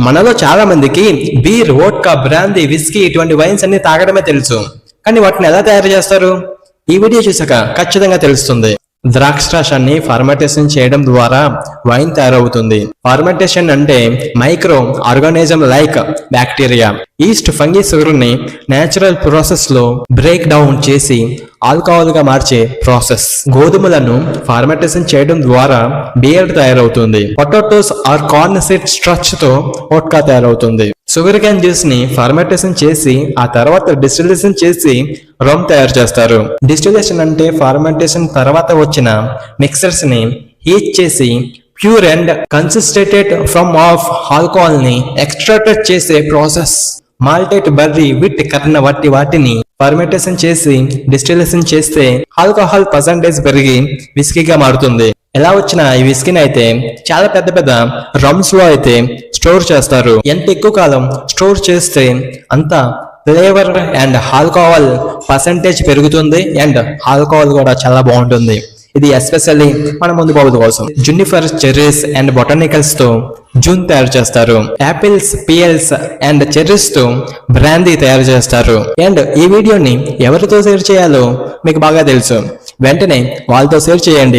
మనలో చాలా మందికి బీర్, వోడ్కా, బ్రాందీ, విస్కీ ఇటువంటి వైన్స్ అన్ని తాగడమే తెలుసు. కానీ వాటిని ఎలా తయారు చేస్తారు? ఈ వీడియో చూసాక ఖచ్చితంగా తెలుస్తుంది. ద్రాక్షరసాన్ని ఫర్మెంటేషన్ చేయడం ద్వారా వైన్ తయారవుతుంది. ఫర్మెంటేషన్ అంటే microorganism like bacteria, yeast, fungi, sugar ని నేచురల్ ప్రాసెస్ లో బ్రేక్ డౌన్ చేసి ఆల్కహాల్ గా మార్చే ప్రాసెస్. గోధుమలను ఫర్మెంటేషన్ చేయడం ద్వారా బియర్ తయారవుతుంది. Potatoes or corn seed starch తో వోడ్కా తయారవుతుంది. షుగర్ క్యాన్ జ్యూస్ ని ఫర్మెంటేషన్ చేసి ఆ తర్వాత డిస్టిలేషన్ చేసి రమ్ తయారు చేస్తారు. డిస్టిలేషన్ అంటే ఫర్మెంటేషన్ తర్వాత వచ్చిన మిక్సర్స్ ని హీట్ చేసి pure and concentrated from of alcohol ని ఎక్స్ట్రాక్ట్ చేసే process. Malted, barley, wheat, corn వంటి వాటిని ఫర్మెంటేషన్ చేసి డిస్టిలేషన్ చేస్తే ఆల్కహాల్ పర్సంటేజ్ పెరిగి విస్కీగా మారుతుంది. ఎలా వచ్చిన ఈ విస్కీని అయితే చాలా పెద్ద పెద్ద రమ్స్ లో అయితే స్టోర్ చేస్తారు. ఎంత ఎక్కువ కాలం స్టోర్ చేస్తే అంత ఫ్లేవర్ అండ్ ఆల్కహాల్ పర్సంటేజ్ పెరుగుతుంది అండ్ ఆల్కహాల్ కూడా చాలా బాగుంటుంది. ఇది ఎస్పెషల్లీ మన ముందు బాబుల కోసం. జునిఫర్, చెర్రీస్ అండ్ బొటానికల్స్ తో జూన్ తయారు చేస్తారు. యాపిల్స్, పియల్స్ అండ్ చెర్రీస్ తో బ్రాందీ తయారు చేస్తారు. అండ్ ఈ వీడియోని ఎవరితో షేర్ చేయాలో మీకు బాగా తెలుసు. వెంటనే వాళ్ళతో షేర్ చేయండి.